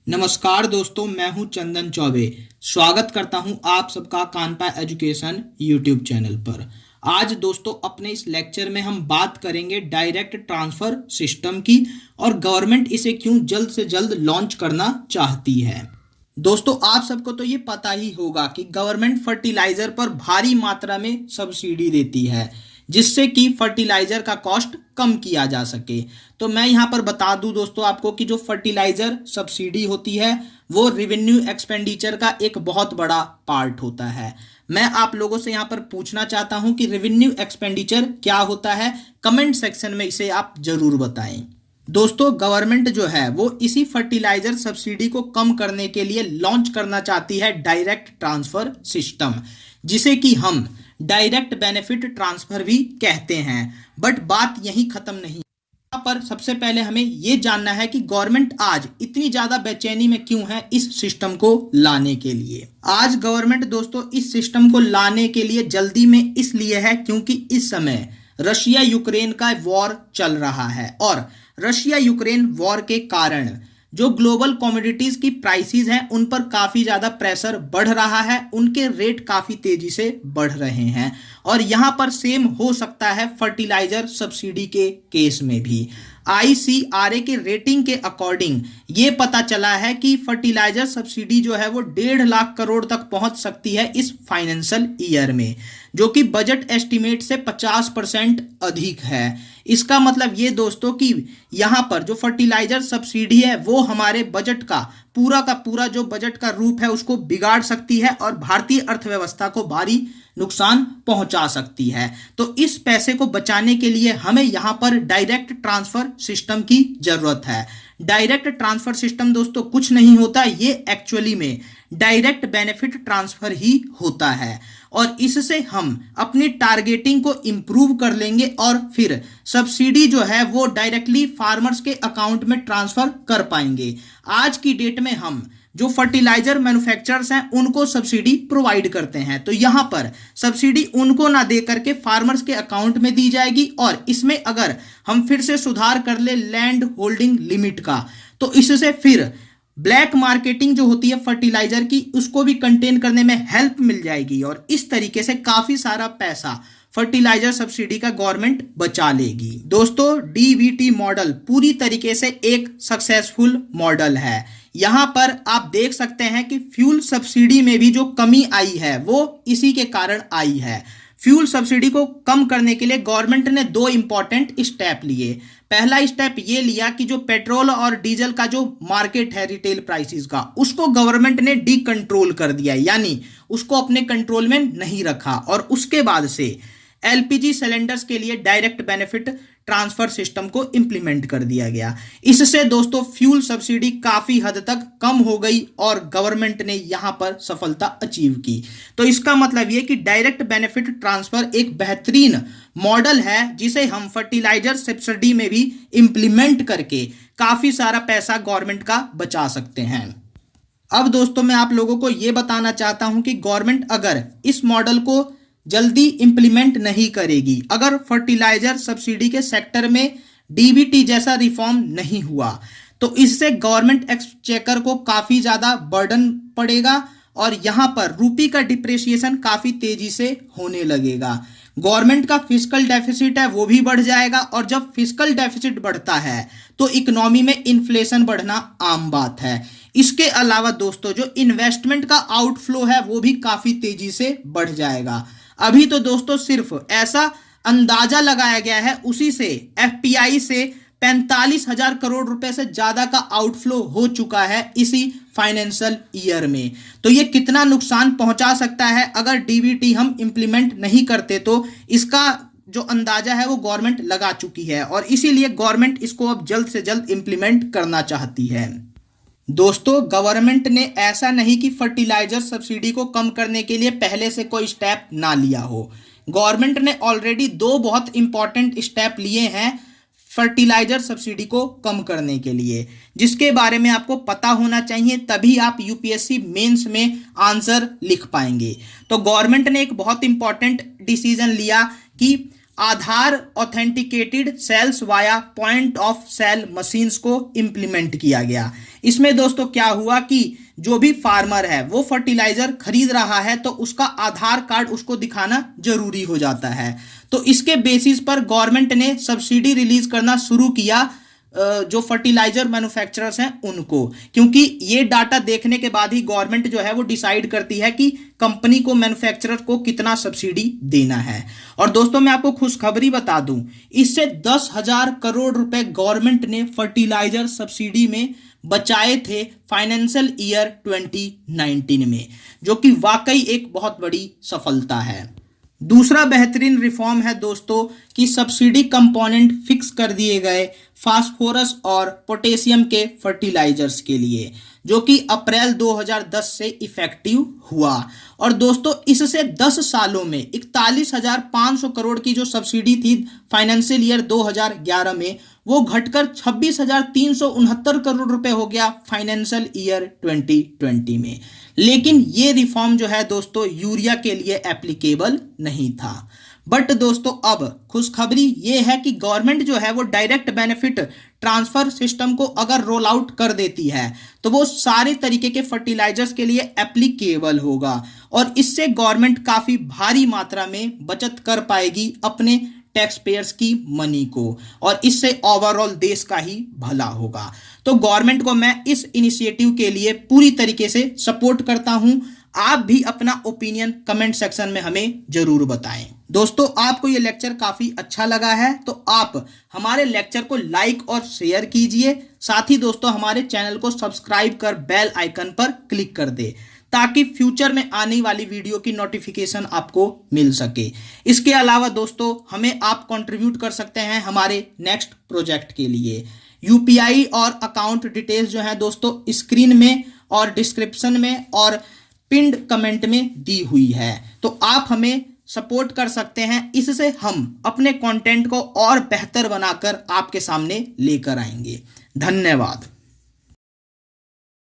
नमस्कार दोस्तों, मैं हूं चंदन चौबे। स्वागत करता हूं आप सबका कानपा एजुकेशन यूट्यूब चैनल पर। आज दोस्तों अपने इस लेक्चर में हम बात करेंगे डायरेक्ट ट्रांसफर सिस्टम की और गवर्नमेंट इसे क्यों जल्द से जल्द लॉन्च करना चाहती है। दोस्तों आप सबको तो ये पता ही होगा कि गवर्नमेंट फर्टिलाइजर पर भारी मात्रा में सब्सिडी देती है, जिससे कि फर्टिलाइजर का कॉस्ट कम किया जा सके। तो मैं यहाँ पर बता दूं दोस्तों आपको कि जो फर्टिलाइजर सब्सिडी होती है वो रेवेन्यू एक्सपेंडिचर का एक बहुत बड़ा पार्ट होता है। मैं आप लोगों से यहाँ पर पूछना चाहता हूँ कि रेवेन्यू एक्सपेंडिचर क्या होता है। कमेंट सेक्शन में इसे आप जरूर बताएं। दोस्तों गवर्नमेंट जो है वो इसी फर्टिलाइजर सब्सिडी को कम करने के लिए लॉन्च करना चाहती है डायरेक्ट ट्रांसफर सिस्टम, जिसे कि हम डायरेक्ट बेनिफिट ट्रांसफर भी कहते हैं। बट बात यहीं खत्म नहीं। यहाँ पर सबसे पहले हमें ये जानना है कि गवर्नमेंट आज इतनी ज्यादा बेचैनी में क्यों है इस सिस्टम को लाने के लिए। आज गवर्नमेंट दोस्तों इस सिस्टम को लाने के लिए जल्दी में इसलिए है क्योंकि इस समय रशिया यूक्रेन का वॉर चल रहा है और रशिया यूक्रेन वॉर के कारण जो ग्लोबल कमोडिटीज की प्राइसेस हैं उन पर काफी ज्यादा प्रेशर बढ़ रहा है, उनके रेट काफी तेजी से बढ़ रहे हैं। और यहां पर सेम हो सकता है फर्टिलाइजर सब्सिडी के केस में भी। ICRA के रेटिंग के अकॉर्डिंग ये पता चला है कि फर्टिलाइजर सब्सिडी जो है वो 1.5 लाख करोड़ तक पहुंच सकती है इस फाइनेंशियल ईयर में, जो कि बजट एस्टिमेट से 50% अधिक है। इसका मतलब ये दोस्तों कि यहाँ पर जो फर्टिलाइजर सब्सिडी है वो हमारे बजट का पूरा जो बजट का रूप है उसको बिगाड़ सकती है और भारतीय अर्थव्यवस्था को भारी नुकसान पहुंचा सकती है। तो इस पैसे को बचाने के लिए हमें यहाँ पर डायरेक्ट ट्रांसफर सिस्टम की जरूरत है। डायरेक्ट ट्रांसफर सिस्टम दोस्तों कुछ नहीं होता, ये एक्चुअली में डायरेक्ट बेनिफिट ट्रांसफर ही होता है और इससे हम अपनी टारगेटिंग को इंप्रूव कर लेंगे और फिर सब्सिडी जो है वो डायरेक्टली फार्मर्स के अकाउंट में ट्रांसफर कर पाएंगे। आज की डेट में हम जो फर्टिलाइजर मैन्युफैक्चरर्स हैं उनको सब्सिडी प्रोवाइड करते हैं, तो यहां पर सब्सिडी उनको ना दे करके फार्मर्स के अकाउंट में दी जाएगी। और इसमें अगर हम फिर से सुधार कर ले लैंड होल्डिंग लिमिट का, तो इससे फिर ब्लैक मार्केटिंग जो होती है फर्टिलाइजर की उसको भी कंटेन करने में हेल्प मिल जाएगी और इस तरीके से काफी सारा पैसा फर्टिलाइजर सब्सिडी का गवर्नमेंट बचा लेगी। दोस्तों DBT मॉडल पूरी तरीके से एक सक्सेसफुल मॉडल है। यहां पर आप देख सकते हैं कि फ्यूल सब्सिडी में भी जो कमी आई है वो इसी के कारण आई है। फ्यूल सब्सिडी को कम करने के लिए गवर्नमेंट ने 2 इंपॉर्टेंट स्टेप लिए। पहला स्टेप ये लिया कि जो पेट्रोल और डीजल का जो मार्केट है रिटेल प्राइसेस का, उसको गवर्नमेंट ने डी कंट्रोल कर दिया, यानी उसको अपने कंट्रोल में नहीं रखा। और उसके बाद से LPG सिलेंडर्स के लिए डायरेक्ट बेनिफिट ट्रांसफर सिस्टम को इंप्लीमेंट कर दिया गया। इससे दोस्तों फ्यूल सब्सिडी काफी हद तक कम हो गई और गवर्नमेंट ने यहां पर सफलता अचीव की। तो इसका मतलब यह कि डायरेक्ट बेनिफिट ट्रांसफर एक बेहतरीन मॉडल है जिसे हम फर्टिलाइजर सब्सिडी में भी इंप्लीमेंट करके काफी सारा पैसा गवर्नमेंट का बचा सकते हैं। अब दोस्तों मैं आप लोगों को यह बताना चाहता हूं कि गवर्नमेंट अगर इस मॉडल को जल्दी इंप्लीमेंट नहीं करेगी, अगर फर्टिलाइजर सब्सिडी के सेक्टर में DBT जैसा रिफॉर्म नहीं हुआ, तो इससे गवर्नमेंट एक्सचेकर को काफी ज्यादा बर्डन पड़ेगा और यहां पर रूपी का डिप्रेशिएशन काफी तेजी से होने लगेगा। गवर्नमेंट का फिस्कल डेफिसिट है वो भी बढ़ जाएगा और जब फिस्कल डेफिसिट बढ़ता है तो इकोनॉमी में इन्फ्लेशन बढ़ना आम बात है। इसके अलावा दोस्तों जो इन्वेस्टमेंट का आउटफ्लो है वो भी काफी तेजी से बढ़ जाएगा। अभी तो दोस्तों सिर्फ ऐसा अंदाजा लगाया गया है, उसी से FPI से 45,000 करोड़ रुपए से ज्यादा का आउटफ्लो हो चुका है इसी फाइनेंशियल ईयर में। तो ये कितना नुकसान पहुंचा सकता है अगर DBT हम इंप्लीमेंट नहीं करते, तो इसका जो अंदाजा है वो गवर्नमेंट लगा चुकी है और इसीलिए गवर्नमेंट इसको अब जल्द से जल्द इंप्लीमेंट करना चाहती है। दोस्तों गवर्नमेंट ने ऐसा नहीं कि फर्टिलाइजर सब्सिडी को कम करने के लिए पहले से कोई स्टेप ना लिया हो। गवर्नमेंट ने ऑलरेडी 2 बहुत इंपॉर्टेंट स्टेप लिए हैं फर्टिलाइजर सब्सिडी को कम करने के लिए, जिसके बारे में आपको पता होना चाहिए, तभी आप UPSC मेंस में आंसर लिख पाएंगे। तो गवर्नमेंट ने एक बहुत इंपॉर्टेंट डिसीजन लिया कि Aadhaar authenticated sales via point of sale machines को इंप्लीमेंट किया गया। इसमें दोस्तों क्या हुआ कि जो भी फार्मर है वो फर्टिलाइजर खरीद रहा है तो उसका आधार कार्ड उसको दिखाना जरूरी हो जाता है। तो इसके बेसिस पर गवर्नमेंट ने सब्सिडी रिलीज करना शुरू किया जो फर्टिलाइजर मैन्युफैक्चरर्स हैं उनको, क्योंकि ये डाटा देखने के बाद ही गवर्नमेंट जो है वो डिसाइड करती है कि कंपनी को, मैन्युफैक्चरर को कितना सब्सिडी देना है। और दोस्तों मैं आपको खुशखबरी बता दूं, इससे 10,000 करोड़ रुपए गवर्नमेंट ने फर्टिलाइजर सब्सिडी में बचाए थे फाइनेंशियल ईयर 2019 में, जो कि वाकई एक बहुत बड़ी सफलता है। दूसरा बेहतरीन रिफॉर्म है दोस्तों कि सब्सिडी कंपोनेंट फिक्स कर दिए गए फास्फोरस और पोटेशियम के फर्टिलाइजर्स के लिए, जो कि अप्रैल 2010 से इफेक्टिव हुआ। और दोस्तों इससे 10 सालों में 41,500 करोड़ की जो सब्सिडी थी फाइनेंशियल ईयर 2011 में, वो घटकर 26,369 करोड़ रुपए हो गया फाइनेंशियल ईयर 2020 में। लेकिन ये रिफॉर्म जो है दोस्तों यूरिया के लिए एप्लीकेबल नहीं था। बट दोस्तों अब खुशखबरी ये है कि गवर्नमेंट जो है वो डायरेक्ट बेनिफिट ट्रांसफर सिस्टम को अगर रोल आउट कर देती है तो वो सारे तरीके के फर्टिलाइजर्स के लिए एप्लीकेबल होगा, और इससे गवर्नमेंट काफी भारी मात्रा में बचत कर पाएगी अपने टैक्स पेयर्स की मनी को, और इससे ओवरऑल देश का ही भला होगा। तो गवर्नमेंट को मैं इस इनिशिएटिव के लिए पूरी तरीके से सपोर्ट करता हूं। आप भी अपना ओपिनियन कमेंट सेक्शन में हमें जरूर बताएं। दोस्तों आपको ये लेक्चर काफी अच्छा लगा है तो आप हमारे लेक्चर को लाइक और शेयर कीजिए। साथ ही दोस्तों हमारे चैनल को सब्सक्राइब कर बेल आइकन पर क्लिक कर दे, ताकि फ्यूचर में आने वाली वीडियो की नोटिफिकेशन आपको मिल सके। इसके अलावा दोस्तों हमें आप कंट्रीब्यूट कर सकते हैं हमारे नेक्स्ट प्रोजेक्ट के लिए। यूपीआई और अकाउंट डिटेल्स जो है दोस्तों स्क्रीन में और डिस्क्रिप्शन में और पिंड कमेंट में दी हुई है, तो आप हमें सपोर्ट कर सकते हैं। इससे हम अपने कंटेंट को और बेहतर बनाकर आपके सामने लेकर आएंगे। धन्यवाद।